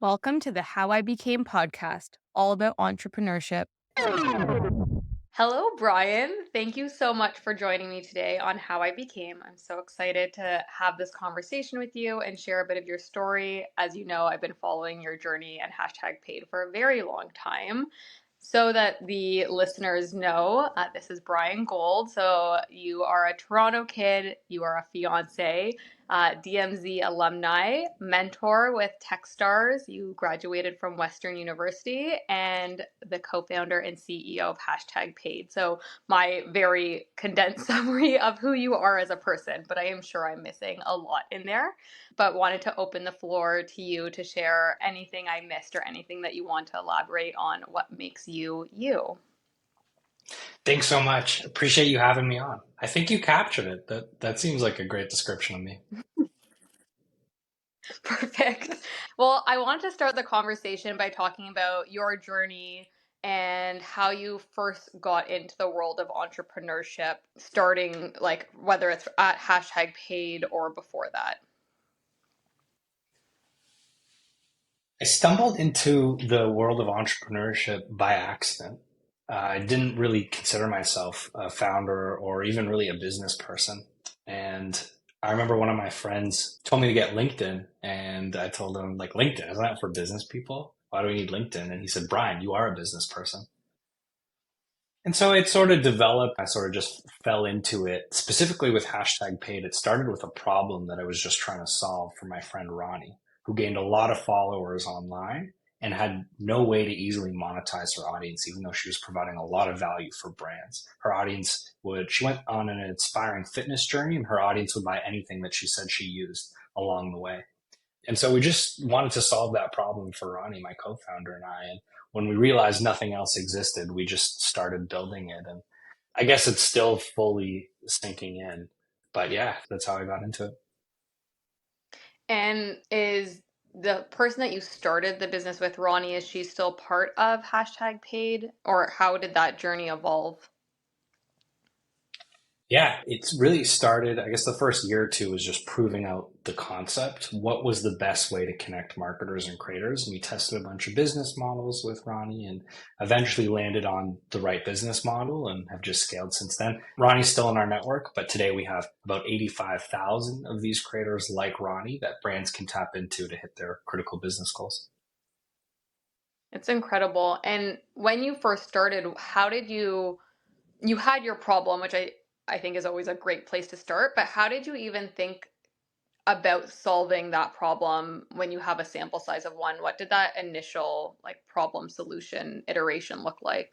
Welcome to the How I Became podcast, all about entrepreneurship. Hello, Bryan. Thank you so much for joining me today on How I Became. I'm so excited to have this conversation with you and share a bit of your story. As you know, I've been following your journey and hashtag paid for a very long time. So that the listeners know, this is Bryan Gold. So you are a Toronto kid, you are a fiance, DMZ alumni, mentor with Techstars. You graduated from Western University, and the co-founder and CEO of hashtag paid. So my very condensed summary of who you are as a person, but I am sure I'm missing a lot in there. But wanted to open the floor to you to share anything I missed or anything that you want to elaborate on what makes you you. Thanks so much. Appreciate you having me on. I think you captured it. That seems like a great description of me. Perfect. Well, I want to start the conversation by talking about your journey and how you first got into the world of entrepreneurship, starting like whether it's at hashtag paid or before that. I stumbled into the world of entrepreneurship by accident. I didn't really consider myself a founder or even really a business person. And I remember one of my friends told me to get LinkedIn, and I told him, like, LinkedIn, isn't that for business people? Why do we need LinkedIn? And he said, Bryan, you are a business person. And so it sort of developed. I sort of just fell into it, specifically with hashtag paid. It started with a problem that I was just trying to solve for my friend Ronnie, who gained a lot of followers online and had no way to easily monetize her audience, even though she was providing a lot of value for brands. She went on an inspiring fitness journey, and her audience would buy anything that she said she used along the way. And so we just wanted to solve that problem for Ronnie, my co-founder, and I. And when we realized nothing else existed, we just started building it. And I guess it's still fully sinking in. But yeah, that's how I got into it. And is the person that you started the business with, Ronnie, is she still part of hashtag paid, or how did that journey evolve? Yeah, it's really started. I guess the first year or two was just proving out the concept. What was the best way to connect marketers and creators? And we tested a bunch of business models with Ronnie and eventually landed on the right business model and have just scaled since then. Ronnie's still in our network, but today we have about 85,000 of these creators like Ronnie that brands can tap into to hit their critical business goals. It's incredible. And when you first started, how did you had your problem, which I think is always a great place to start, but how did you even think about solving that problem when you have a sample size of one? What did that initial like problem solution iteration look like?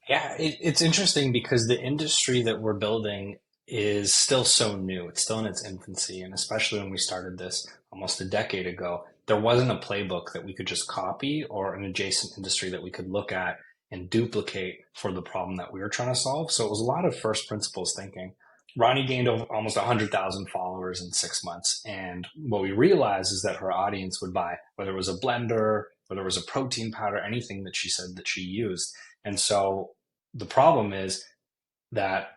Yeah, it's interesting because the industry that we're building is still so new. It's still in its infancy. And especially when we started this almost a decade ago, there wasn't a playbook that we could just copy or an adjacent industry that we could look at and duplicate for the problem that we were trying to solve. So it was a lot of first principles thinking. Ronnie gained over almost 100,000 followers in 6 months. And what we realized is that her audience would buy, whether it was a blender, whether it was a protein powder, anything that she said that she used. And so the problem is that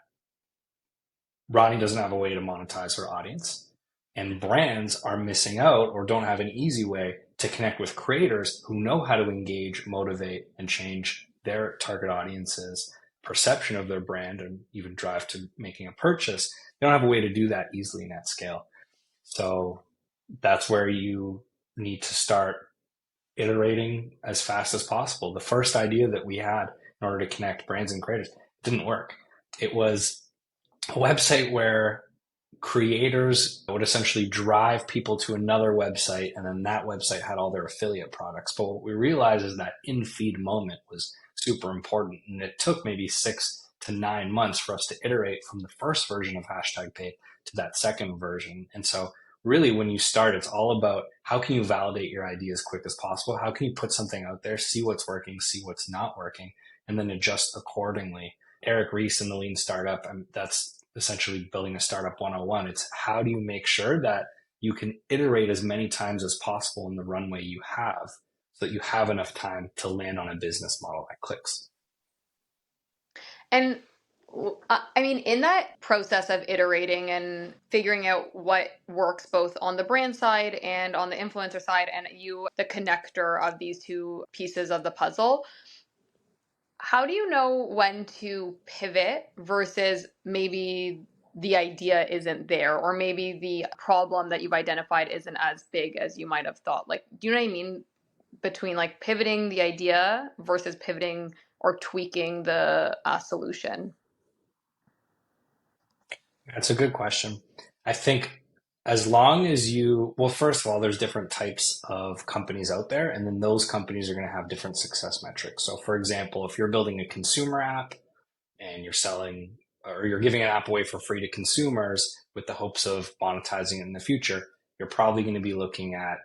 Ronnie doesn't have a way to monetize her audience, and brands are missing out or don't have an easy way to connect with creators who know how to engage, motivate, and change their target audience's perception of their brand and even drive to making a purchase. They don't have a way to do that easily and at scale. So that's where you need to start iterating as fast as possible. The first idea that we had in order to connect brands and creators didn't work. It was a website where creators would essentially drive people to another website, and then that website had all their affiliate products. But what we realized is that in-feed moment was super important, and it took maybe 6 to 9 months for us to iterate from the first version of hashtag paid to that second version. And so really when you start, it's all about how can you validate your idea as quick as possible? How can you put something out there, see what's working, see what's not working, and then adjust accordingly. Eric Ries in the Lean Startup, that's essentially building a startup 101. It's how do you make sure that you can iterate as many times as possible in the runway you have so that you have enough time to land on a business model that clicks. And I mean, in that process of iterating and figuring out what works both on the brand side and on the influencer side, and you, the connector of these two pieces of the puzzle, how do you know when to pivot versus maybe the idea isn't there, or maybe the problem that you've identified isn't as big as you might have thought? Like, do you know what I mean? Between like pivoting the idea versus pivoting or tweaking the solution. That's a good question. I think as long as well, first of all, there's different types of companies out there, and then those companies are going to have different success metrics. So, for example, if you're building a consumer app and you're selling or you're giving an app away for free to consumers with the hopes of monetizing it in the future, you're probably going to be looking at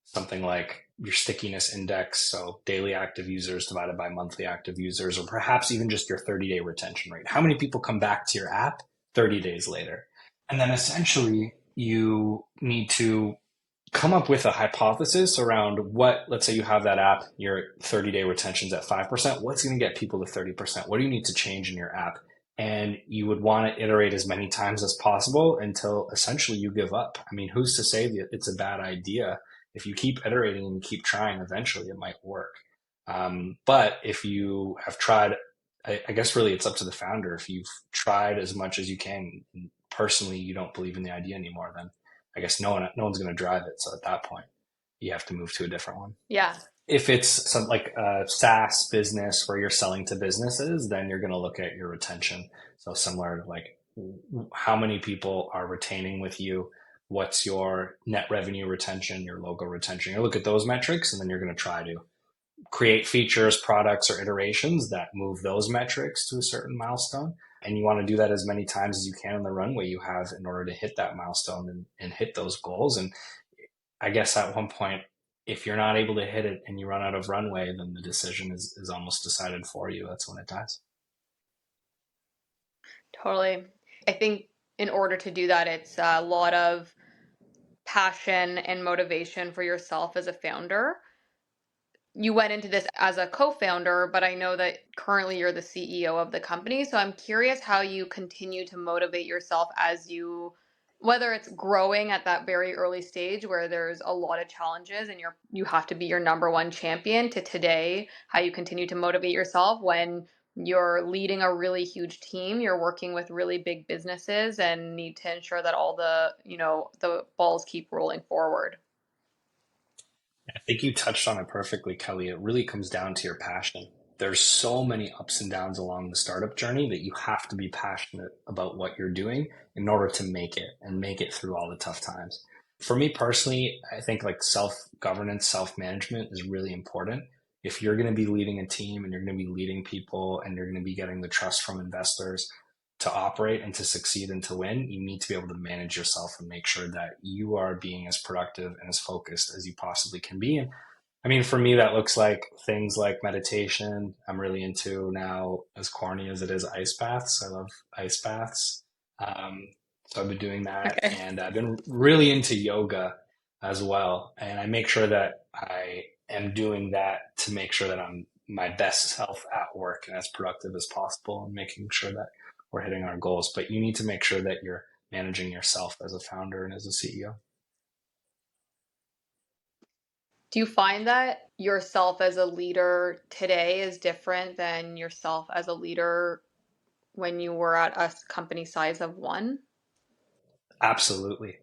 something like your stickiness index, so daily active users divided by monthly active users, or perhaps even just your 30-day retention rate. How many people come back to your app 30 days later? And then essentially you need to come up with a hypothesis around what, let's say you have that app, your 30-day retention's at 5%. What's going to get people to 30%? What do you need to change in your app? And you would want to iterate as many times as possible until essentially you give up. I mean, who's to say that it's a bad idea? If you keep iterating and keep trying, eventually it might work. But if you have tried, I guess really it's up to the founder. If you've tried as much as you can, and personally you don't believe in the idea anymore, then I guess no one's going to drive it. So at that point, you have to move to a different one. Yeah. If it's some like a SaaS business where you're selling to businesses, then you're going to look at your retention. So similar to like how many people are retaining with you, what's your net revenue retention, your logo retention. You look at those metrics, and then you're going to try to create features, products, or iterations that move those metrics to a certain milestone. And you want to do that as many times as you can in the runway you have in order to hit that milestone and hit those goals. And I guess at one point, if you're not able to hit it and you run out of runway, then the decision is almost decided for you. That's when it dies. Totally. I think in order to do that, it's a lot of passion and motivation for yourself as a founder. You went into this as a co-founder, but I know that currently you're the CEO of the company. So I'm curious how you continue to motivate yourself as you, whether it's growing at that very early stage where there's a lot of challenges and you have to be your number one champion, to today, how you continue to motivate yourself when you're leading a really huge team, you're working with really big businesses and need to ensure that all the balls keep rolling forward. I think you touched on it perfectly, Kelly. It really comes down to your passion. There's so many ups and downs along the startup journey that you have to be passionate about what you're doing in order to make it and make it through all the tough times. For me personally, I think like self-governance, self-management is really important. If you're going to be leading a team and you're going to be leading people and you're going to be getting the trust from investors to operate and to succeed and to win, you need to be able to manage yourself and make sure that you are being as productive and as focused as you possibly can be. And I mean, for me, that looks like things like meditation. I'm really into now, as corny as it is, ice baths. I love ice baths. So I've been doing that, Okay. and I've been really into yoga as well. And I make sure that I am doing that to make sure that I'm my best self at work and as productive as possible, and making sure that we're hitting our goals. But you need to make sure that you're managing yourself as a founder and as a CEO. Do you find that yourself as a leader today is different than yourself as a leader when you were at a company size of one? Absolutely.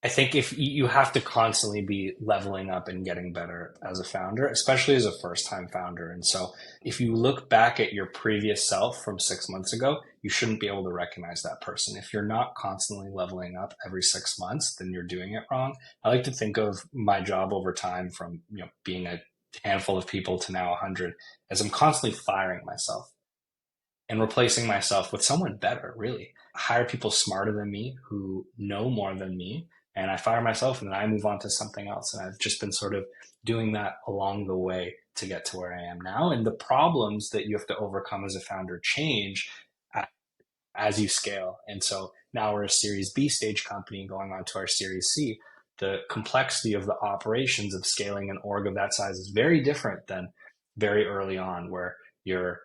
I think if you have to constantly be leveling up and getting better as a founder, especially as a first time founder. And so if you look back at your previous self from 6 months ago, you shouldn't be able to recognize that person. If you're not constantly leveling up every 6 months, then you're doing it wrong. I like to think of my job over time from, being a handful of people to now 100 as I'm constantly firing myself and replacing myself with someone better, really. I hire people smarter than me who know more than me, and I fire myself and then I move on to something else. And I've just been sort of doing that along the way to get to where I am now. And the problems that you have to overcome as a founder change as you scale. And so now we're a Series B stage company going on to our Series C. The complexity of the operations of scaling an org of that size is very different than very early on, where you're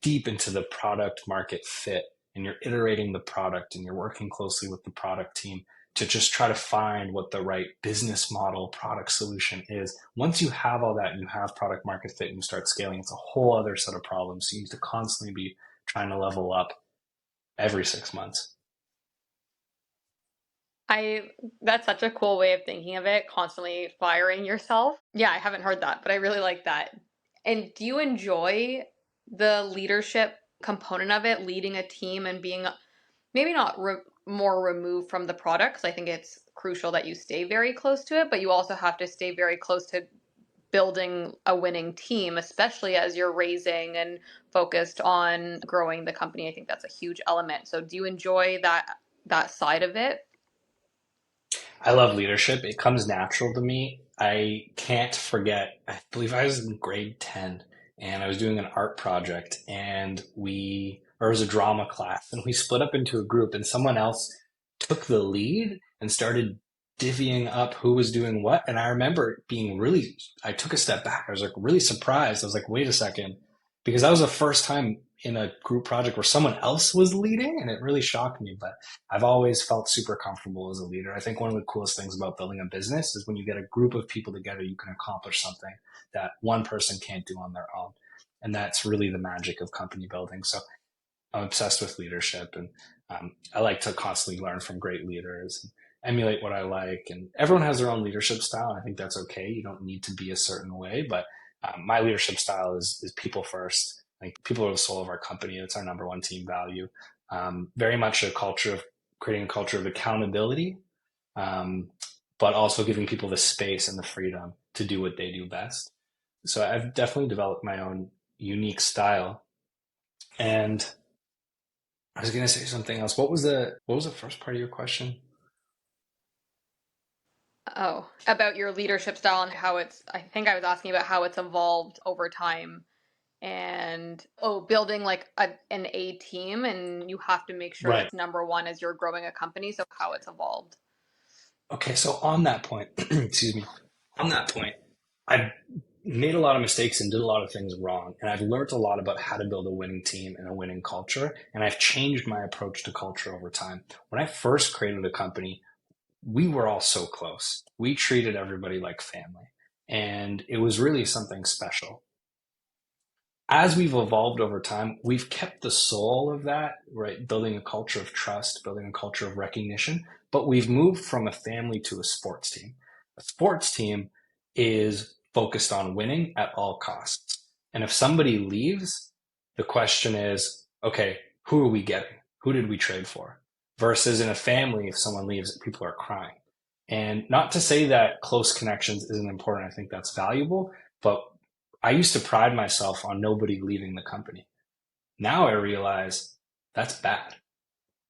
deep into the product market fit and you're iterating the product and you're working closely with the product team to just try to find what the right business model product solution is. Once you have all that and you have product market fit and you start scaling, it's a whole other set of problems. So you need to constantly be trying to level up every 6 months. I That's such a cool way of thinking of it, constantly firing yourself. Yeah, I haven't heard that, but I really like that. And do you enjoy the leadership component of it, leading a team and being maybe not more removed from the product? 'Cause I think it's crucial that you stay very close to it, but you also have to stay very close to building a winning team, especially as you're raising and focused on growing the company. I think that's a huge element. So do you enjoy that side of it? I love leadership. It comes natural to me. I can't forget, I believe I was in grade 10 and I was doing an art project and or it was a drama class and we split up into a group and someone else took the lead and started divvying up who was doing what. And I remember I took a step back. I was like really surprised. I was like, wait a second, because that was the first time in a group project where someone else was leading and it really shocked me. But I've always felt super comfortable as a leader. I think one of the coolest things about building a business is when you get a group of people together, you can accomplish something that one person can't do on their own. And that's really the magic of company building. So I'm obsessed with leadership and I like to constantly learn from great leaders and emulate what I like. And everyone has their own leadership style. And I think that's okay. You don't need to be a certain way, but my leadership style is people first. Like people are the soul of our company. It's our number one team value. Very much creating a culture of accountability, um, but also giving people the space and the freedom to do what they do best. So I've definitely developed my own unique style. And I was going to say something else. What was the first part of your question? Oh, about your leadership style and how I think I was asking about how it's evolved over time and building like an A team, and you have to make sure Right. that's number one as you're growing a company. So how it's evolved. Okay. So on that point, excuse me, on that point, I've made a lot of mistakes and did a lot of things wrong. And I've learned a lot about how to build a winning team and a winning culture. And I've changed my approach to culture over time. When I first created a company, we were all so close. We treated everybody like family. And it was really something special. As we've evolved over time, we've kept the soul of that, right? Building a culture of trust, building a culture of recognition, but we've moved from a family to a sports team. A sports team is focused on winning at all costs. And if somebody leaves, the question is, okay, who are we getting? Who did we trade for? Versus in a family, if someone leaves, people are crying. And not to say that close connections isn't important. I think that's valuable, but I used to pride myself on nobody leaving the company. Now I realize that's bad.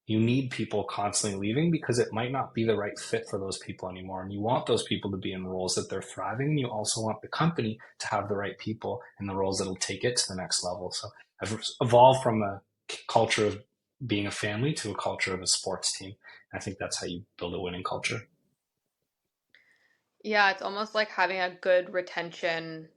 You need people constantly leaving because it might not be the right fit for those people anymore. And you want those people to be in roles that they're thriving. And you also want the company to have the right people in the roles that'll take it to the next level. So I've evolved from a culture of being a family to a culture of a sports team. And I think that's how you build a winning culture. Yeah, it's almost like having a good retention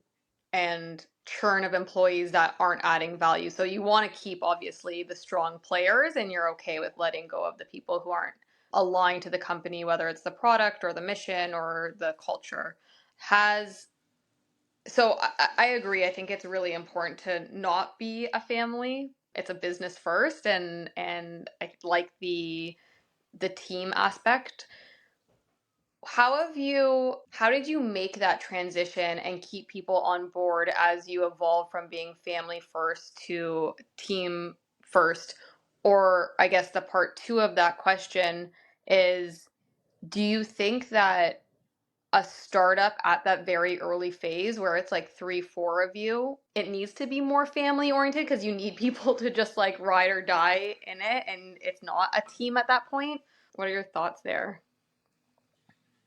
and churn of employees that aren't adding value. So you want to keep obviously the strong players, and you're okay with letting go of the people who aren't aligned to the company, whether it's the product or the mission or the culture. Has So I agree. I think it's really important to not be a family. It's a business first, and I like the team aspect. How did you make that transition and keep people on board as you evolve from being family first to team first? Or I guess the part two of that question is, do you think that a startup at that very early phase where it's like three, four of you, it needs to be more family oriented because you need people to just like ride or die in it and it's not a team at that point? What are your thoughts there?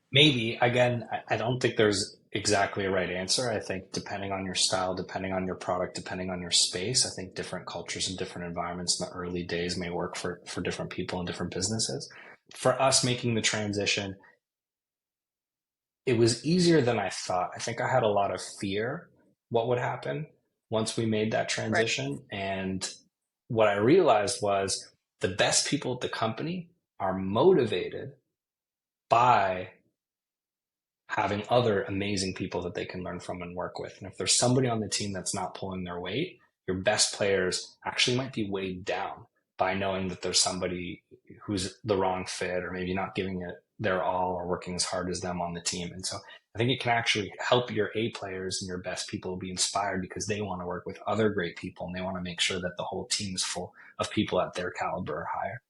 Maybe, again, I don't think there's exactly a right answer. I think depending on your style, depending on your product, depending on your space, I think different cultures and different environments in the early days may work for different people and different businesses. For us making the transition, it was easier than I thought. I think I had a lot of fear what would happen. once we made that Right. transition. And what I realized was the best people at the company are motivated by having other amazing people that they can learn from and work with. And if there's somebody on the team that's not pulling their weight, your best players actually might be weighed down by knowing that there's somebody who's the wrong fit or maybe not giving it their all or working as hard as them on the team. And so I think it can actually help your A players and your best people be inspired because they want to work with other great people and they want to make sure that the whole team is full of people at their caliber or higher.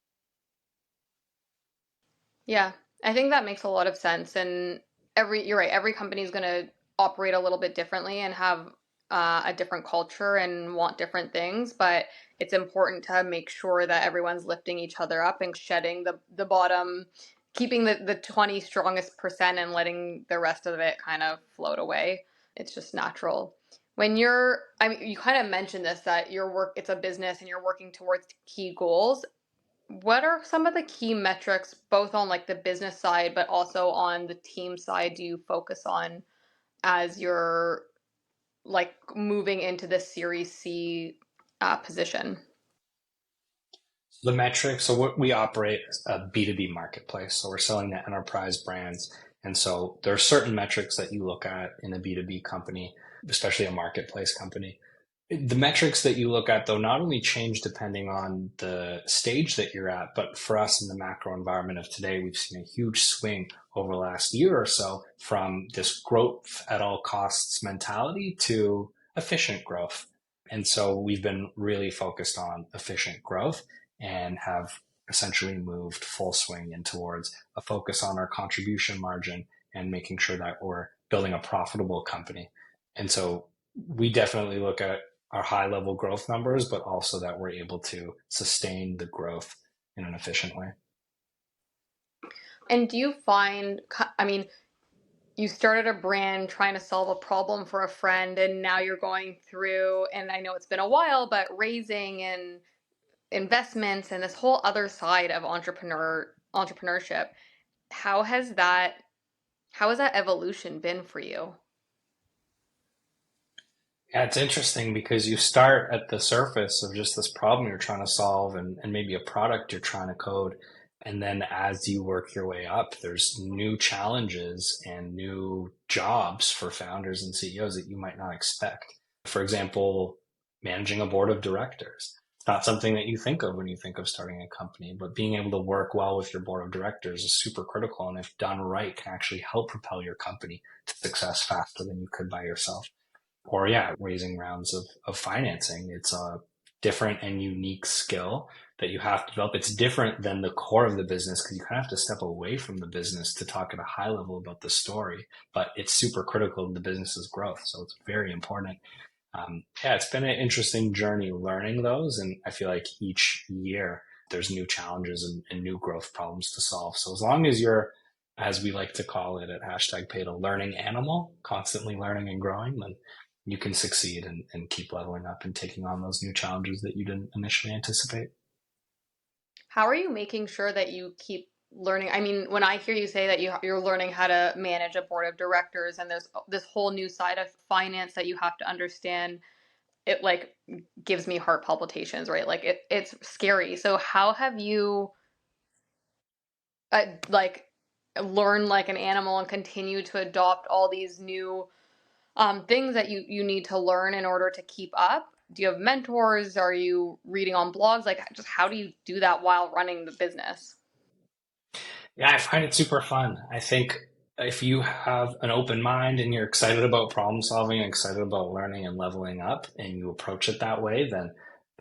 Yeah, I think that makes a lot of sense. And you're right, every company is going to operate a little bit differently and have a different culture and want different things. But it's important to make sure that everyone's lifting each other up and shedding the bottom, keeping the 20 strongest percent and letting the rest of it kind of float away. It's just natural. I mean, you kind of mentioned this, that it's a business and you're working towards key goals. What are some of the key metrics, both on like the business side, but also on the team side, do you focus on as you're like moving into the Series C position? The metrics, so we operate a B2B marketplace. So we're selling to enterprise brands. And so there are certain metrics that you look at in a B2B company, especially a marketplace company. The metrics that you look at, though, not only change depending on the stage that you're at, but for us in the macro environment of today, we've seen a huge swing over the last year or so from this growth at all costs mentality to efficient growth. And so we've been really focused on efficient growth and have essentially moved full swing in towards a focus on our contribution margin and making sure that we're building a profitable company. And so we definitely look at our high level growth numbers, but also that we're able to sustain the growth in an efficient way. And do you find, I mean, you started a brand trying to solve a problem for a friend, and now you're going through, and I know it's been a while, but raising and investments and this whole other side of entrepreneurship. How has that how has that evolution been for you? Yeah, it's interesting because you start at the surface of just this problem you're trying to solve and maybe a product you're trying to code. And then as you work your way up, there's new challenges and new jobs for founders and CEOs that you might not expect. For example, managing a board of directors. It's not something that you think of when you think of starting a company, but being able to work well with your board of directors is super critical. And if done right, can actually help propel your company to success faster than you could by yourself. Or yeah, raising rounds of financing. It's a different and unique skill that you have to develop. It's different than the core of the business because you kind of have to step away from the business to talk at a high level about the story, but it's super critical to the business's growth. So it's very important. Yeah, it's been an interesting journey learning those. And I feel like each year there's new challenges and new growth problems to solve. So as long as you're, as we like to call it at hashtag paid, a learning animal, constantly learning and growing, then you can succeed and keep leveling up and taking on those new challenges that you didn't initially anticipate. How are you making sure that you keep learning? I mean, when I hear you say that you're learning how to manage a board of directors and there's this whole new side of finance that you have to understand, it like gives me heart palpitations, right? Like it's scary. So how have you like learned like an animal and continue to adopt all these new things that you need to learn in order to keep up? Do you have mentors? Are you reading on blogs? Like, just how do you do that while running the business? Yeah, I find it super fun. I think if you have an open mind and you're excited about problem solving, excited about learning and leveling up, and you approach it that way, then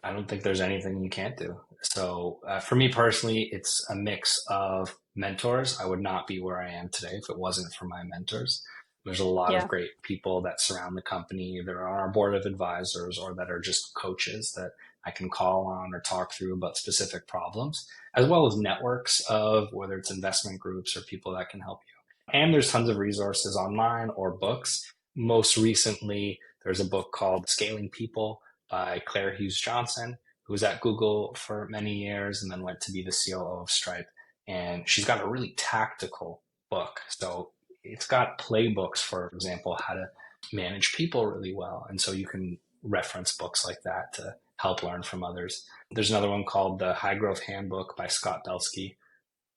I don't think there's anything you can't do. So for me personally, it's a mix of mentors. I would not be where I am today if it wasn't for my mentors. There's a lot of Yeah. great people that surround the company, either on our board of advisors or that are just coaches that I can call on or talk through about specific problems, as well as networks of whether it's investment groups or people that can help you. And there's tons of resources online or books. Most recently, there's a book called Scaling People by Claire Hughes Johnson, who was at Google for many years and then went to be the COO of Stripe. And she's got a really tactical book. So it's got playbooks, for example, how to manage people really well. And so you can reference books like that to help learn from others. There's another one called the High Growth Handbook by Scott Belsky.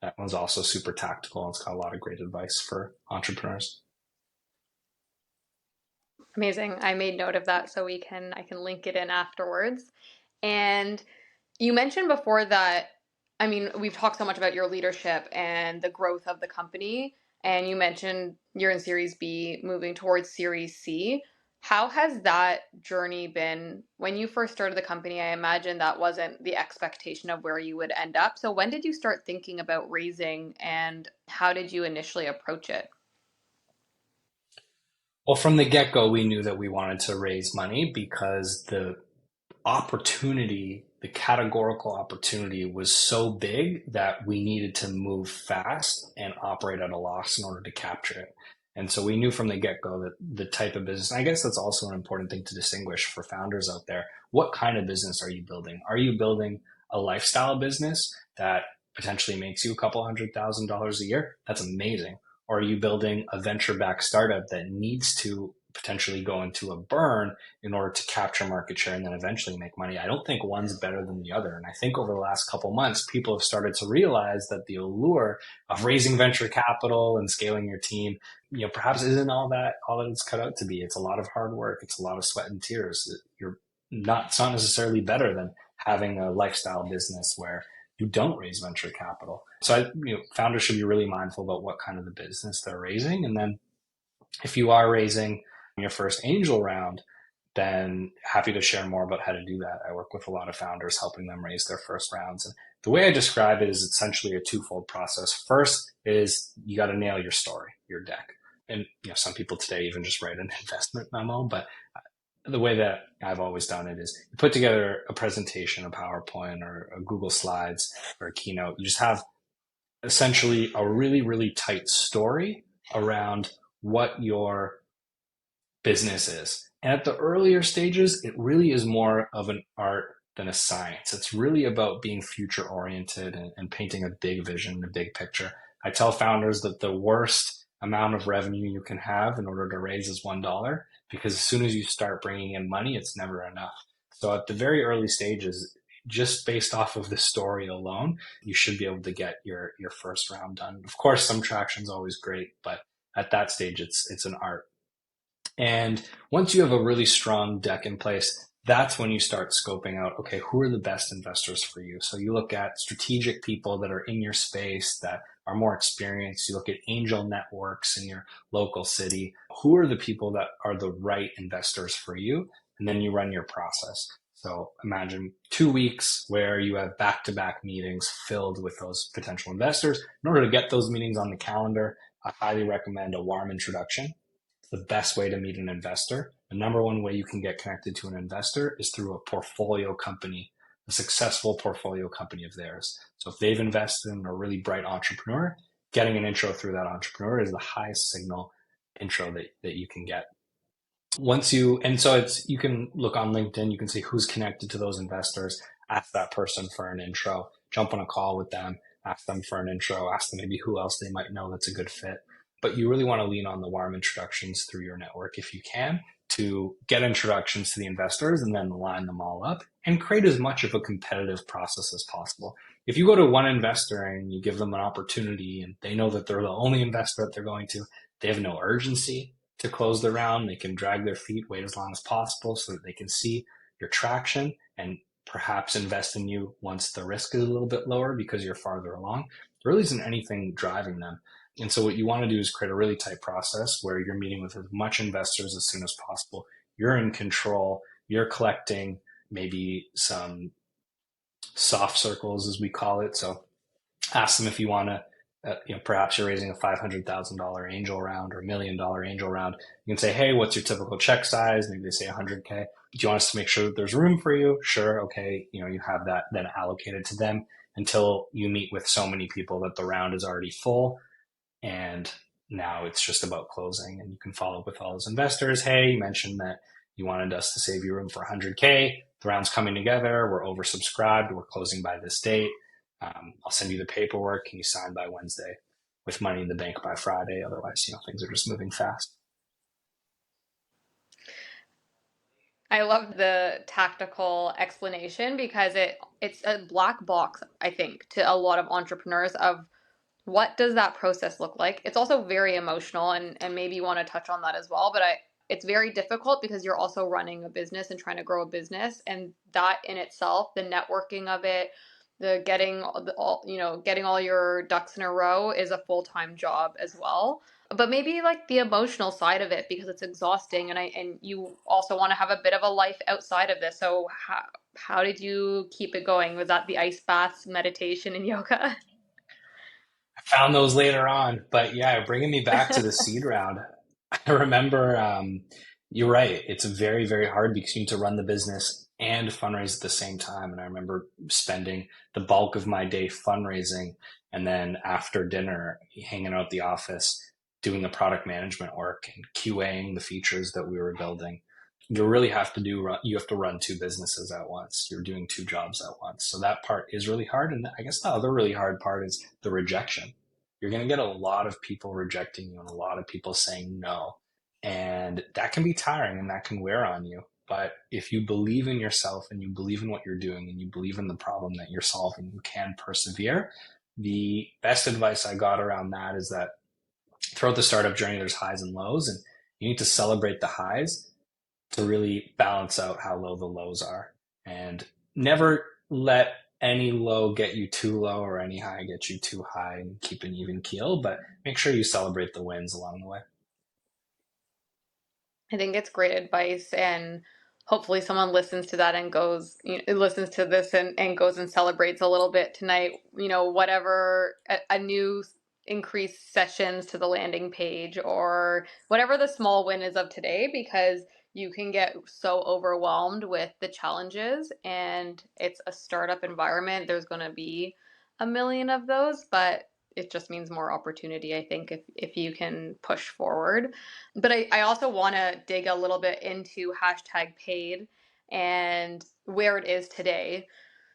That one's also super tactical, and it's got a lot of great advice for entrepreneurs. Amazing. I made note of that so I can link it in afterwards. And you mentioned before that, I mean, we've talked so much about your leadership and the growth of the company, and you mentioned you're in Series B, moving towards Series C. How has that journey been? When you first started the company, I imagine that wasn't the expectation of where you would end up. So when did you start thinking about raising, and how did you initially approach it? Well, from the get-go, we knew that we wanted to raise money because the categorical opportunity was so big that we needed to move fast and operate at a loss in order to capture it. And so we knew from the get-go that the type of business, and I guess that's also an important thing to distinguish for founders out there. What kind of business are you building? Are you building a lifestyle business that potentially makes you a couple $100,000 a year? That's amazing. Or are you building a venture-backed startup that needs to potentially go into a burn in order to capture market share and then eventually make money? I don't think one's better than the other. And I think over the last couple of months, people have started to realize that the allure of raising venture capital and scaling your team, perhaps isn't all that it's cut out to be. It's a lot of hard work. It's a lot of sweat and tears. It's not necessarily better than having a lifestyle business where you don't raise venture capital. So founders should be really mindful about what kind of the business they're raising. And then if you are raising your first angel round, then happy to share more about how to do that. I work with a lot of founders helping them raise their first rounds. And the way I describe it is essentially a twofold process. First is you got to nail your story, your deck. And some people today even just write an investment memo, but the way that I've always done it is you put together a presentation, a PowerPoint or a Google Slides or a keynote. You just have essentially a really, really tight story around what your business is. And at the earlier stages, it really is more of an art than a science. It's really about being future oriented and painting a big vision, a big picture. I tell founders that the worst amount of revenue you can have in order to raise is $1, because as soon as you start bringing in money, it's never enough. So at the very early stages, just based off of the story alone, you should be able to get your first round done. Of course, some traction is always great, but at that stage, it's an art. And once you have a really strong deck in place, that's when you start scoping out, okay, who are the best investors for you? So you look at strategic people that are in your space that are more experienced. You look at angel networks in your local city. Who are the people that are the right investors for you? And then you run your process. So imagine 2 weeks where you have back-to-back meetings filled with those potential investors. In order to get those meetings on the calendar, I highly recommend a warm introduction. It's the best way to meet an investor. The number one way you can get connected to an investor is through a portfolio company, a successful portfolio company of theirs. So if they've invested in a really bright entrepreneur, getting an intro through that entrepreneur is the highest signal intro that you can get. You can look on LinkedIn, you can see who's connected to those investors, ask that person for an intro, jump on a call with them, ask them for an intro, ask them maybe who else they might know that's a good fit. But you really want to lean on the warm introductions through your network if you can to get introductions to the investors and then line them all up and create as much of a competitive process as possible. If you go to one investor and you give them an opportunity and they know that they're the only investor that they're going to, they have no urgency to close the round. They can drag their feet, wait as long as possible so that they can see your traction and perhaps invest in you once the risk is a little bit lower because you're farther along. There really isn't anything driving them. And so what you want to do is create a really tight process where you're meeting with as much investors as soon as possible. You're in control. You're collecting maybe some soft circles, as we call it. So ask them if you want to, perhaps you're raising a $500,000 angel round or $1 million angel round. You can say, hey, what's your typical check size? Maybe they say 100K. Do you want us to make sure that there's room for you? Sure. Okay. You have that then allocated to them until you meet with so many people that the round is already full. And now it's just about closing, and you can follow up with all those investors. Hey, you mentioned that you wanted us to save you room for 100K. The round's coming together. We're oversubscribed. We're closing by this date. I'll send you the paperwork. Can you sign by Wednesday with money in the bank by Friday? Otherwise, things are just moving fast. I love the tactical explanation because it's a black box, I think, to a lot of entrepreneurs of what does that process look like. It's also very emotional, and maybe you want to touch on that as well, but I it's very difficult because you're also running a business and trying to grow a business, and that in itself, the networking of it, the getting all, getting all your ducks in a row is a full-time job as well. But maybe like the emotional side of it because it's exhausting, and you also want to have a bit of a life outside of this. So how did you keep it going? Was that the ice baths, meditation, and yoga? I found those later on, but yeah, bringing me back to the seed round. I remember, you're right. It's very, very hard because you need to run the business and fundraise at the same time. And I remember spending the bulk of my day fundraising, and then after dinner, hanging out at the office, doing the product management work and QAing the features that we were building. You have to run two businesses at once. You're doing two jobs at once. So that part is really hard. And I guess the other really hard part is the rejection. You're going to get a lot of people rejecting you and a lot of people saying no. And that can be tiring and that can wear on you. But if you believe in yourself and you believe in what you're doing and you believe in the problem that you're solving, you can persevere. The best advice I got around that is that throughout the startup journey, there's highs and lows, and you need to celebrate the highs to really balance out how low the lows are. And never let any low get you too low or any high get you too high, and keep an even keel, but make sure you celebrate the wins along the way. I think it's great advice, and hopefully someone listens to that and goes, listens to this and goes and celebrates a little bit tonight. Whatever a new increased sessions to the landing page or whatever the small win is of today, because you can get so overwhelmed with the challenges, and it's a startup environment. There's going to be a million of those, but it just means more opportunity, I think, if you can push forward. But I also want to dig a little bit into hashtag paid and where it is today.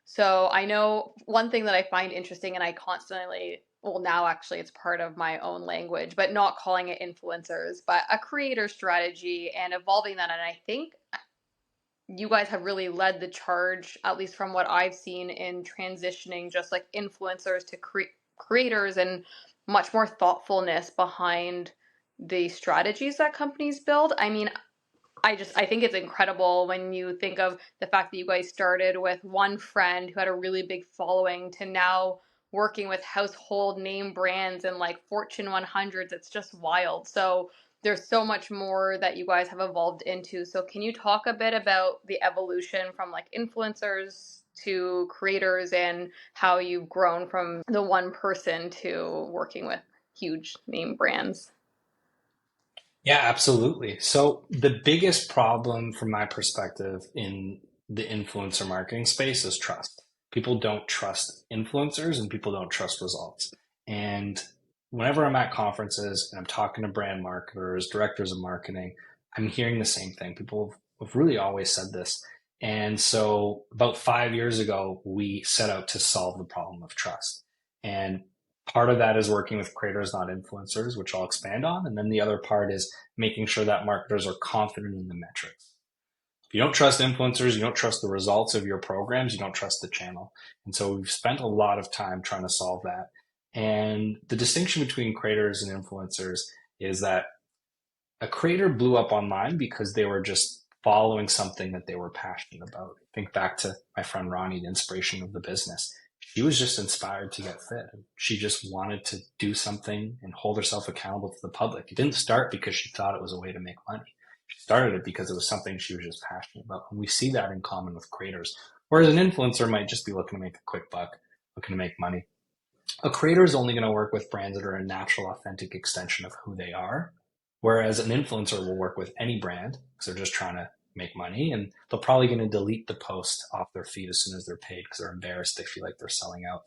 So I know one thing that I find interesting, and I constantly, well, now actually it's part of my own language, but not calling it influencers, but a creator strategy and evolving that. And I think you guys have really led the charge, at least from what I've seen, in transitioning just like influencers to creators, and much more thoughtfulness behind the strategies that companies build. I mean, I think it's incredible when you think of the fact that you guys started with one friend who had a really big following to now working with household name brands and like Fortune 100s. It's just wild. So there's so much more that you guys have evolved into. So can you talk a bit about the evolution from like influencers to creators and how you've grown from the one person to working with huge name brands? Yeah, absolutely. So the biggest problem from my perspective in the influencer marketing space is trust. People don't trust influencers and people don't trust results. And whenever I'm at conferences and I'm talking to brand marketers, directors of marketing, I'm hearing the same thing. People have really always said this. And so about 5 years ago, we set out to solve the problem of trust. And part of that is working with creators, not influencers, which I'll expand on. And then the other part is making sure that marketers are confident in the metrics. If you don't trust influencers, you don't trust the results of your programs, you don't trust the channel. And so we've spent a lot of time trying to solve that. And the distinction between creators and influencers is that a creator blew up online because they were just following something that they were passionate about. Think back to my friend Ronnie, the inspiration of the business. She was just inspired to get fit. She just wanted to do something and hold herself accountable to the public. It didn't start because she thought it was a way to make money. She started it because it was something she was just passionate about. And we see that in common with creators. Whereas an influencer might just be looking to make a quick buck, looking to make money. A creator is only going to work with brands that are a natural, authentic extension of who they are. Whereas an influencer will work with any brand because they're just trying to make money, and they're probably going to delete the post off their feed as soon as they're paid because they're embarrassed. They feel like they're selling out.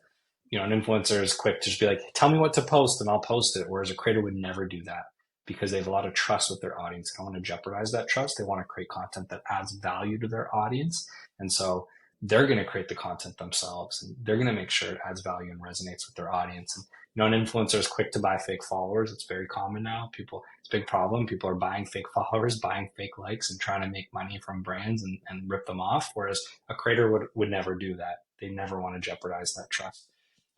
An influencer is quick to just be like, tell me what to post and I'll post it. Whereas a creator would never do that because they have a lot of trust with their audience. They don't want to jeopardize that trust. They want to create content that adds value to their audience. And so they're going to create the content themselves and they're going to make sure it adds value and resonates with their audience. And an influencer is quick to buy fake followers. It's very common now. It's a big problem. People are buying fake followers, buying fake likes, and trying to make money from brands and rip them off. Whereas a creator would never do that. They never want to jeopardize that trust.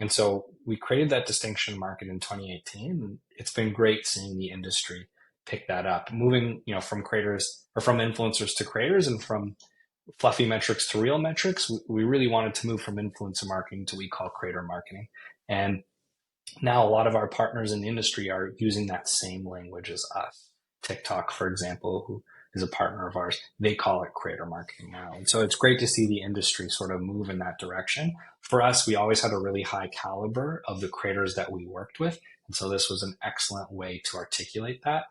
And so we created that distinction market in 2018. And it's been great seeing the industry pick that up, moving, from creators or from influencers to creators, and from fluffy metrics to real metrics. We really wanted to move from influencer marketing to what we call creator marketing. And now a lot of our partners in the industry are using that same language as us. TikTok, for example, who is a partner of ours, they call it creator marketing now. And so it's great to see the industry sort of move in that direction. For us, we always had a really high caliber of the creators that we worked with. And so this was an excellent way to articulate that.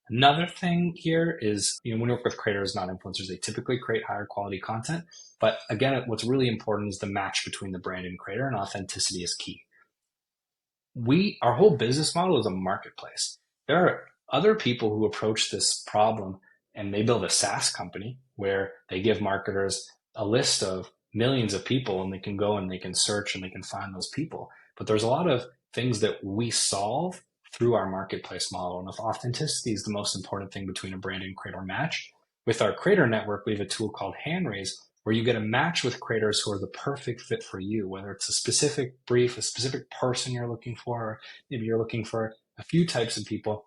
Another thing here is, when you work with creators, not influencers, they typically create higher quality content. But again, what's really important is the match between the brand and creator, and authenticity is key. Our whole business model is a marketplace. There are other people who approach this problem and they build a SaaS company where they give marketers a list of millions of people, and they can go and they can search and they can find those people. But there's a lot of things that we solve through our marketplace model. And if authenticity is the most important thing between a brand and creator match, with our creator network, we have a tool called Handraise, where you get a match with creators who are the perfect fit for you, whether it's a specific brief, a specific person you're looking for, or maybe you're looking for a few types of people.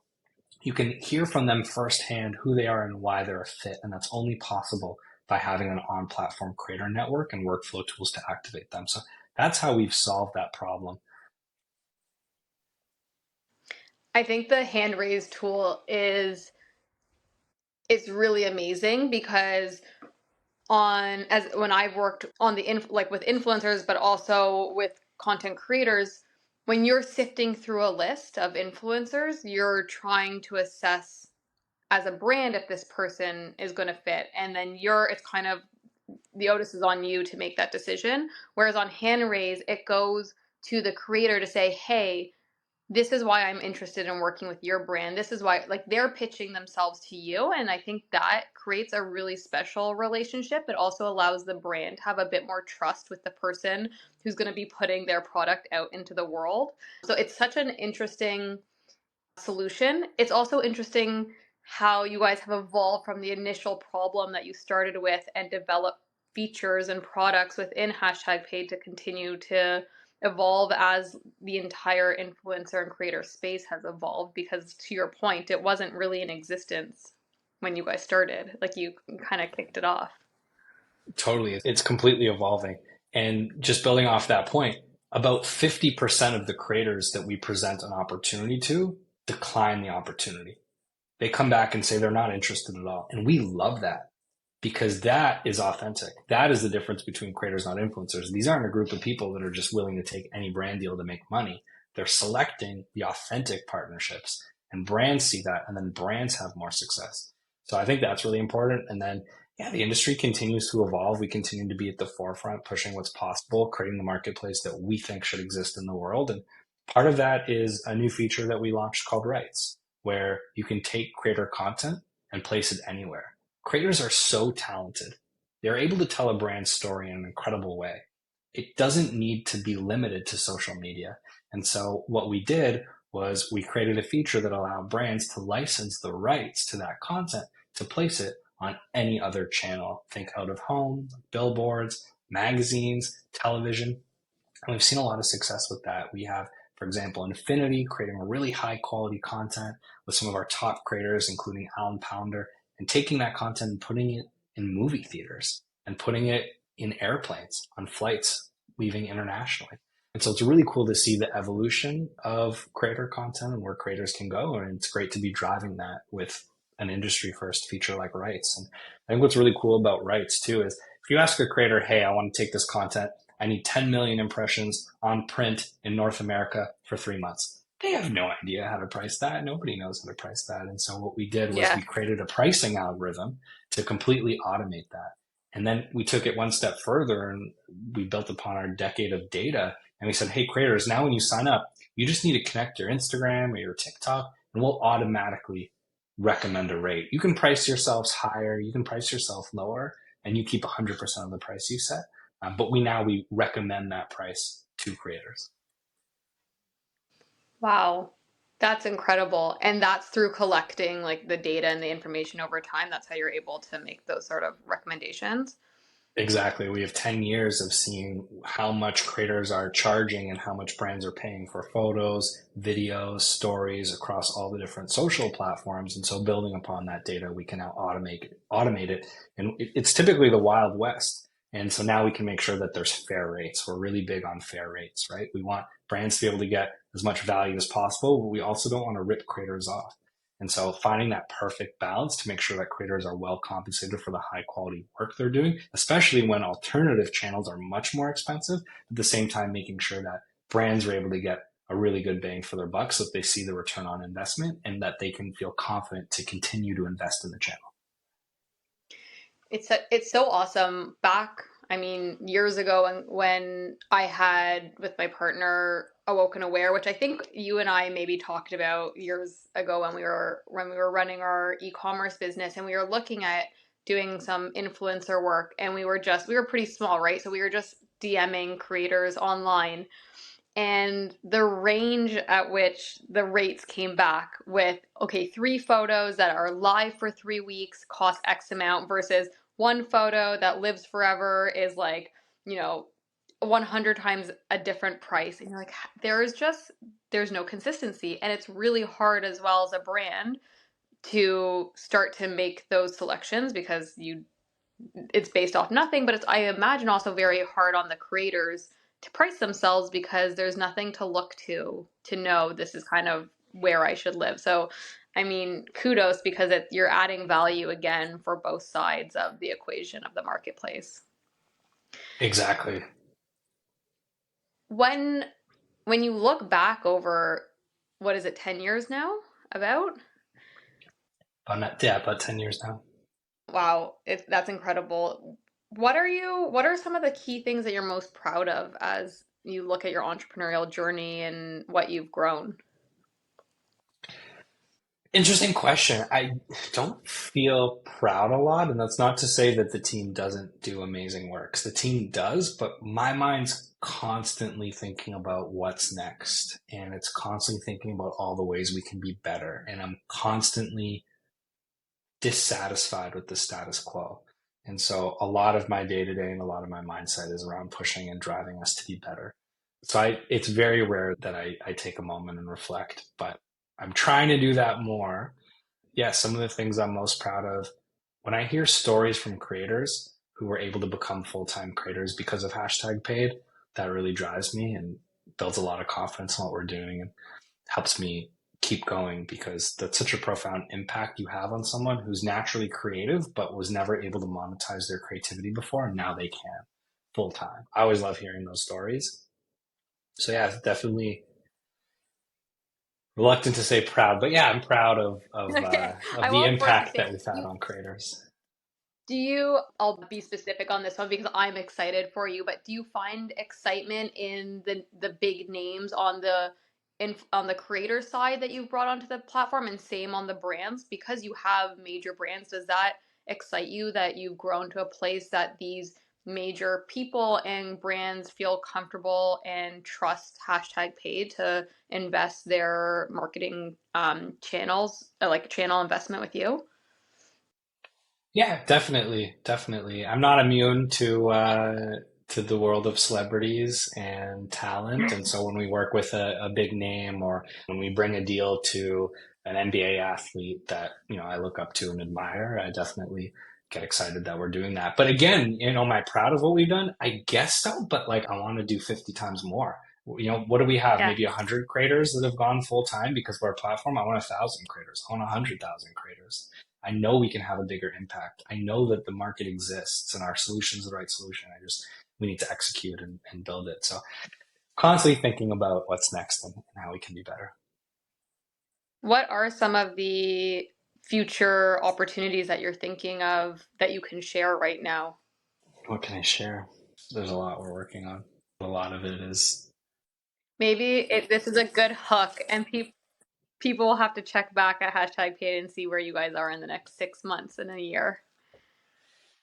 You can hear from them firsthand who they are and why they're a fit. And that's only possible by having an on-platform creator network and workflow tools to activate them. So that's how we've solved that problem. I think the hand raise tool is really amazing, because when I've worked on with influencers, but also with content creators, when you're sifting through a list of influencers, you're trying to assess as a brand if this person is going to fit, and then it's kind of the onus is on you to make that decision. Whereas on hand raise, it goes to the creator to say, hey, this is why I'm interested in working with your brand. This is why, they're pitching themselves to you. And I think that creates a really special relationship. It also allows the brand to have a bit more trust with the person who's going to be putting their product out into the world. So it's such an interesting solution. It's also interesting how you guys have evolved from the initial problem that you started with and developed features and products within #paid to continue to evolve as the entire influencer and creator space has evolved, because to your point, it wasn't really in existence when you guys started. You kind of kicked it off. Totally. It's completely evolving. And just building off that point, about 50% of the creators that we present an opportunity to decline the opportunity. They come back and say they're not interested at all. And we love that, because that is authentic. That is the difference between creators, not influencers. These aren't a group of people that are just willing to take any brand deal to make money. They're selecting the authentic partnerships, and brands see that, and then brands have more success. So I think that's really important. And then, the industry continues to evolve. We continue to be at the forefront, pushing what's possible, creating the marketplace that we think should exist in the world. And part of that is a new feature that we launched called Rights, where you can take creator content and place it anywhere. Creators are so talented. They're able to tell a brand story in an incredible way. It doesn't need to be limited to social media. And so what we did was we created a feature that allowed brands to license the rights to that content to place it on any other channel. Think out of home, billboards, magazines, television. And we've seen a lot of success with that. We have, for example, Infinity creating a really high quality content with some of our top creators, including Alan Pounder, and taking that content and putting it in movie theaters and putting it in airplanes, on flights, leaving internationally. And so it's really cool to see the evolution of creator content and where creators can go. And it's great to be driving that with an industry first feature like Rights. And I think what's really cool about Rights too is if you ask a creator, hey, I want to take this content, I need 10 million impressions on print in North America for 3 months. They have no idea how to price that. Nobody knows how to price that. And so what we did was we created a pricing algorithm to completely automate that. And then we took it one step further and we built upon our decade of data. And we said, hey, creators, now when you sign up, you just need to connect your Instagram or your TikTok, and we'll automatically recommend a rate. You can price yourselves higher, you can price yourself lower, and you keep 100% of the price you set. But we recommend that price to creators. Wow. That's incredible. And that's through collecting like the data and the information over time. That's how you're able to make those sort of recommendations. Exactly. We have 10 years of seeing how much creators are charging and how much brands are paying for photos, videos, stories across all the different social platforms. And so building upon that data, we can now automate it. And it's typically the Wild West. And so now we can make sure that there's fair rates. We're really big on fair rates, right? We want brands to be able to get as much value as possible, but we also don't want to rip creators off. And so finding that perfect balance to make sure that creators are well compensated for the high quality work they're doing, especially when alternative channels are much more expensive, at the same time making sure that brands are able to get a really good bang for their buck so that they see the return on investment and that they can feel confident to continue to invest in the channel. It's so awesome. Back, I mean, years ago when I had with my partner Awoken Aware, which I think you and I maybe talked about years ago when we were running our e-commerce business and we were looking at doing some influencer work and we were pretty small, right? So we were just DMing creators online and the range at which the rates came back with, okay, 3 photos that are live for 3 weeks cost X amount versus one photo that lives forever is like, you know, 100 times a different price. And you're like, there's no consistency. And it's really hard as well as a brand to start to make those selections because it's based off nothing, but it's, I imagine, also very hard on the creators to price themselves because there's nothing to look to know this is kind of where I should live. So, I mean, kudos because you're adding value again for both sides of the equation of the marketplace. Exactly. When when you look back over what is it, 10 years now? About? About 10 years now. Wow, that's incredible. What are some of the key things that you're most proud of as you look at your entrepreneurial journey and what you've grown? Interesting question. I don't feel proud a lot, and that's not to say that the team doesn't do amazing work. 'Cause the team does, but my mind's constantly thinking about what's next, and it's constantly thinking about all the ways we can be better. And I'm constantly dissatisfied with the status quo. And so a lot of my day to day and a lot of my mindset is around pushing and driving us to be better. So it's very rare that I take a moment and reflect, but I'm trying to do that more. Yeah, some of the things I'm most proud of when I hear stories from creators who were able to become full-time creators because of hashtag paid, that really drives me and builds a lot of confidence in what we're doing and helps me keep going because that's such a profound impact you have on someone who's naturally creative but was never able to monetize their creativity before and now they can full time. I always love hearing those stories. So yeah, it's definitely reluctant to say proud, but yeah, I'm proud Okay, of I the won't force you to impact say that it. we've had on creators. I'll be specific on this one because I'm excited for you, but do you find excitement in the big names on on the creator side that you've brought onto the platform and same on the brands because you have major brands? Does that excite you that you've grown to a place that these major people and brands feel comfortable and trust hashtag paid to invest their marketing channels, like channel investment with you? Yeah, definitely. I'm not immune to the world of celebrities and talent, and so when we work with a big name or when we bring a deal to an NBA athlete that I look up to and admire, I definitely get excited that we're doing that. But again, am I proud of what we've done? I guess so, but like I want to do 50 times more. What do we have? Yeah. Maybe 100 creators that have gone full time because of our platform. I want 1,000 creators. I want 100,000 creators. I know we can have a bigger impact. I know that the market exists and our solution is the right solution. We need to execute and build it. So constantly thinking about what's next and how we can be better. What are some of the future opportunities that you're thinking of that you can share right now? What can I share? There's a lot we're working on. A lot of it is, This is a good hook, and people will have to check back at hashtag paid and see where you guys are in the next 6 months and a year.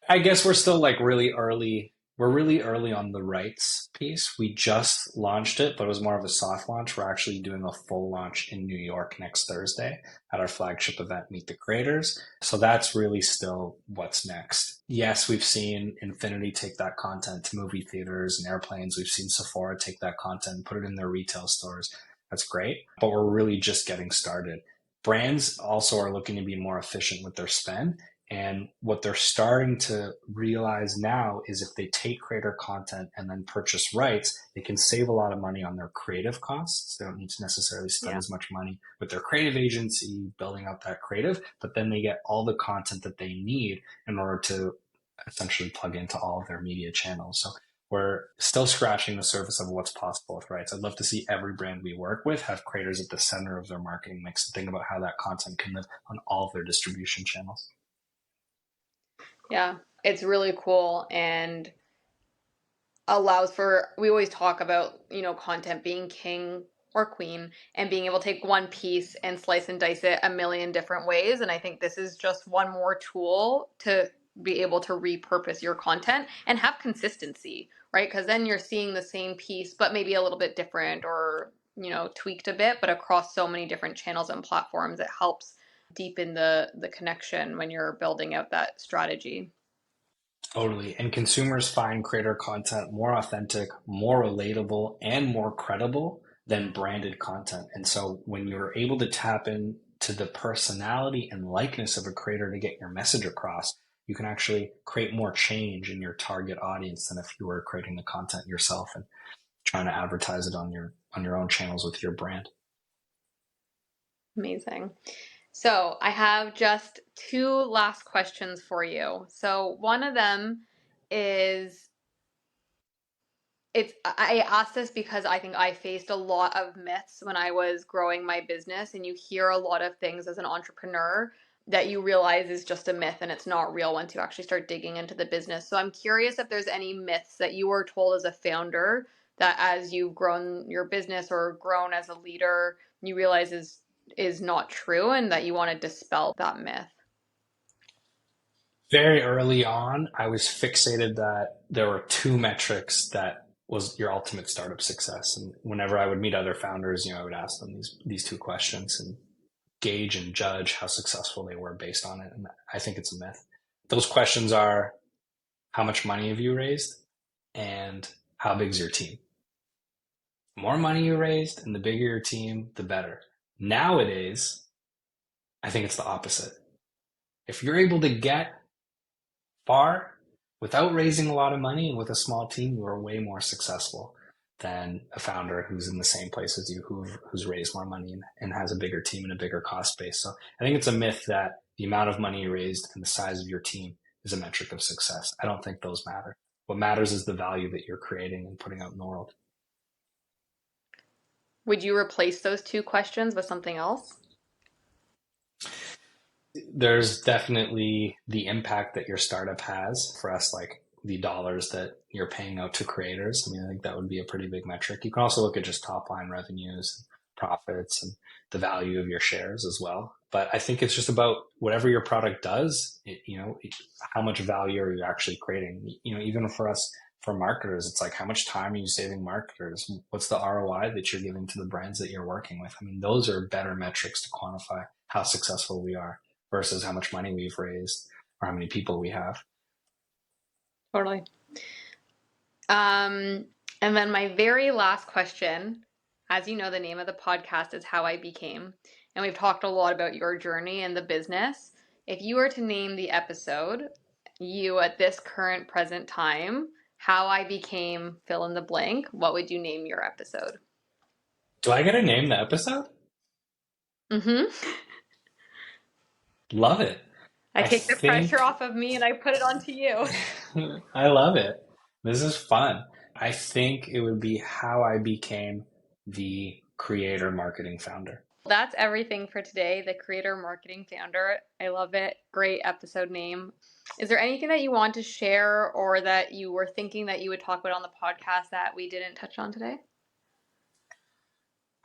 I guess we're still like really early We're really early on the rights piece. We just launched it, but it was more of a soft launch. We're actually doing a full launch in New York next Thursday at our flagship event, Meet the Creators. So that's really still what's next. Yes, we've seen Infinity take that content to movie theaters and airplanes. We've seen Sephora take that content and put it in their retail stores. That's great, but we're really just getting started. Brands also are looking to be more efficient with their spend. And what they're starting to realize now is if they take creator content and then purchase rights, they can save a lot of money on their creative costs. They don't need to necessarily spend Yeah. as much money with their creative agency building up that creative, but then they get all the content that they need in order to essentially plug into all of their media channels. So we're still scratching the surface of what's possible with rights. I'd love to see every brand we work with have creators at the center of their marketing mix and think about how that content can live on all of their distribution channels. Yeah, it's really cool and allows for, we always talk about, content being king or queen and being able to take one piece and slice and dice it a million different ways. And I think this is just one more tool to be able to repurpose your content and have consistency, right? Because then you're seeing the same piece, but maybe a little bit different or, tweaked a bit, but across so many different channels and platforms, it helps deepen the connection when you're building out that strategy. Totally. And consumers find creator content more authentic, more relatable, and more credible than branded content. And so when you're able to tap into the personality and likeness of a creator to get your message across, you can actually create more change in your target audience than if you were creating the content yourself and trying to advertise it on your own channels with your brand. Amazing. So I have just two last questions for you. So one of them is, I asked this because I think I faced a lot of myths when I was growing my business, and you hear a lot of things as an entrepreneur that you realize is just a myth and it's not real once you actually start digging into the business. So I'm curious if there's any myths that you were told as a founder that as you've grown your business or grown as a leader, you realize is not true and that you want to dispel that myth. Very early on, I was fixated that there were two metrics that was your ultimate startup success. And whenever I would meet other founders, I would ask them these two questions and gauge and judge how successful they were based on it. And I think it's a myth. Those questions are how much money have you raised and how big's your team? The more money you raised and the bigger your team, the better. Nowadays, I think it's the opposite. If you're able to get far without raising a lot of money and with a small team, you are way more successful than a founder who's in the same place as you, who's raised more money and has a bigger team and a bigger cost base. So I think it's a myth that the amount of money you raised and the size of your team is a metric of success. I don't think those matter. What matters is the value that you're creating and putting out in the world. Would you replace those two questions with something else? There's definitely the impact that your startup has for us, like the dollars that you're paying out to creators. I mean, I think that would be a pretty big metric. You can also look at just top line revenues, profits, and the value of your shares as well. But I think it's just about whatever your product does, how much value are you actually creating? Even for us, for marketers, it's like, how much time are you saving marketers? What's the ROI that you're giving to the brands that you're working with? I mean, those are better metrics to quantify how successful we are versus how much money we've raised or how many people we have. Totally. And then my very last question, as you know, the name of the podcast is How I Became, and we've talked a lot about your journey and the business. If you were to name the episode, you at this current present time, How I Became fill in the blank, what would you name your episode? Do I get to name the episode? Mm-hmm. Love it. I I take the pressure think off of me and I put it onto you. I love it. This is fun. I think it would be how I became the creator marketing founder. That's everything for today. The Creator Marketing Founder. I love it. Great episode name. Is there anything that you want to share or that you were thinking that you would talk about on the podcast that we didn't touch on today?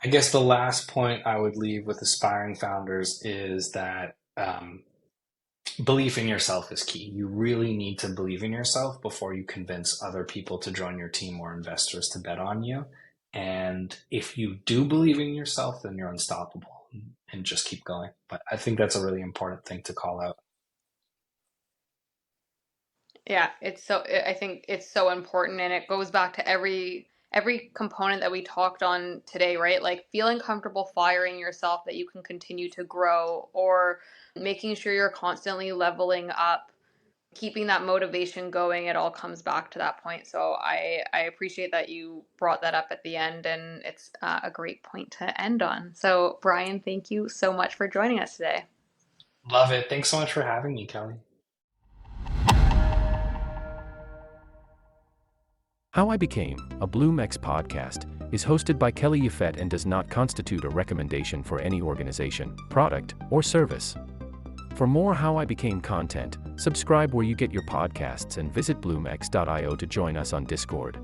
I guess the last point I would leave with aspiring founders is that belief in yourself is key. You really need to believe in yourself before you convince other people to join your team or investors to bet on you. And if you do believe in yourself, then you're unstoppable and just keep going. But I think that's a really important thing to call out. Yeah, I think it's so important, and it goes back to every component that we talked on today, right? Like feeling comfortable firing yourself that you can continue to grow, or making sure you're constantly leveling up, keeping that motivation going. It all comes back to that point. So I appreciate that you brought that up at the end, and it's a great point to end on. So Bryan, thank you so much for joining us today. Love it. Thanks so much for having me, Kelly. How I Became a BloomX podcast is hosted by Kelly Yafet and does not constitute a recommendation for any organization, product, or service. For more How I Became content, subscribe where you get your podcasts and visit bloomx.io to join us on Discord.